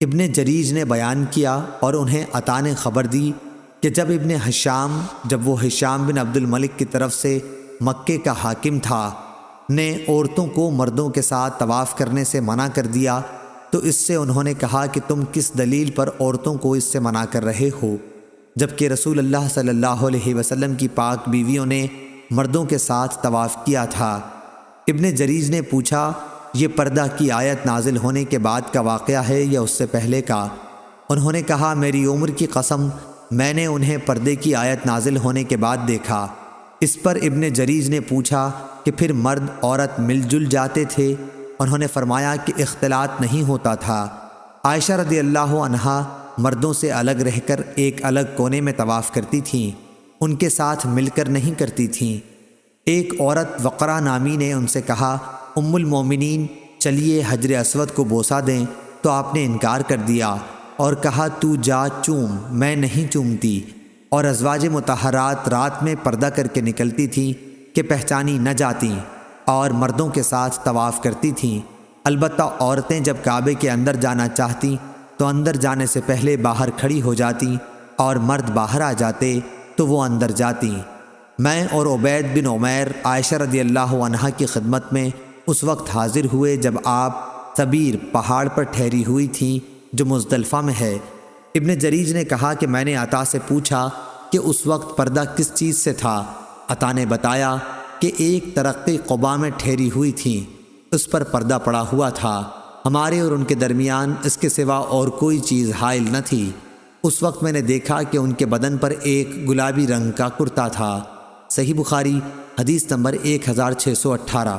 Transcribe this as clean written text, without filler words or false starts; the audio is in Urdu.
ابن جریج نے بیان کیا اور انہیں عطا نے خبر دی کہ جب وہ ہشام بن عبد الملک کی طرف سے مکے کا حاکم تھا نے عورتوں کو مردوں کے ساتھ طواف کرنے سے منع کر دیا تو اس سے انہوں نے کہا کہ تم کس دلیل پر عورتوں کو اس سے منع کر رہے ہو، جبکہ رسول اللہ صلی اللہ علیہ وسلم کی پاک بیویوں نے مردوں کے ساتھ طواف کیا تھا۔ ابن جریج نے پوچھا یہ پردہ کی آیت نازل ہونے کے بعد کا واقعہ ہے یا اس سے پہلے کا؟ انہوں نے کہا میری عمر کی قسم میں نے انہیں پردے کی آیت نازل ہونے کے بعد دیکھا۔ اس پر ابن جریج نے پوچھا کہ پھر مرد عورت مل جل جاتے تھے؟ انہوں نے فرمایا کہ اختلاط نہیں ہوتا تھا۔ عائشہ رضی اللہ عنہا مردوں سے الگ رہ کر ایک الگ کونے میں طواف کرتی تھیں، ان کے ساتھ مل کر نہیں کرتی تھیں۔ ایک عورت وقرہ نامی نے ان سے کہا ام المومنین چلیے حجر اسود کو بوسہ دیں، تو آپ نے انکار کر دیا اور کہا تو جا چوم، میں نہیں چومتی۔ اور ازواج مطہرات رات میں پردہ کر کے نکلتی تھیں کہ پہچانی نہ جاتیں اور مردوں کے ساتھ طواف کرتی تھیں، البتہ عورتیں جب کعبے کے اندر جانا چاہتیں تو اندر جانے سے پہلے باہر کھڑی ہو جاتیں اور مرد باہر آ جاتے تو وہ اندر جاتیں۔ میں اور عبید بن عمیر عائشہ رضی اللہ عنہا کی خدمت میں اس وقت حاضر ہوئے جب آپ صبیر پہاڑ پر ٹھہری ہوئی تھیں جو مزدلفہ میں ہے۔ ابن جریج نے کہا کہ میں نے عطا سے پوچھا کہ اس وقت پردہ کس چیز سے تھا؟ عطا نے بتایا کہ ایک ترقی قبا میں ٹھہری ہوئی تھیں، اس پر پردہ پڑا ہوا تھا، ہمارے اور ان کے درمیان اس کے سوا اور کوئی چیز حائل نہ تھی۔ اس وقت میں نے دیکھا کہ ان کے بدن پر ایک گلابی رنگ کا کرتا تھا۔ صحیح بخاری حدیث نمبر 1618۔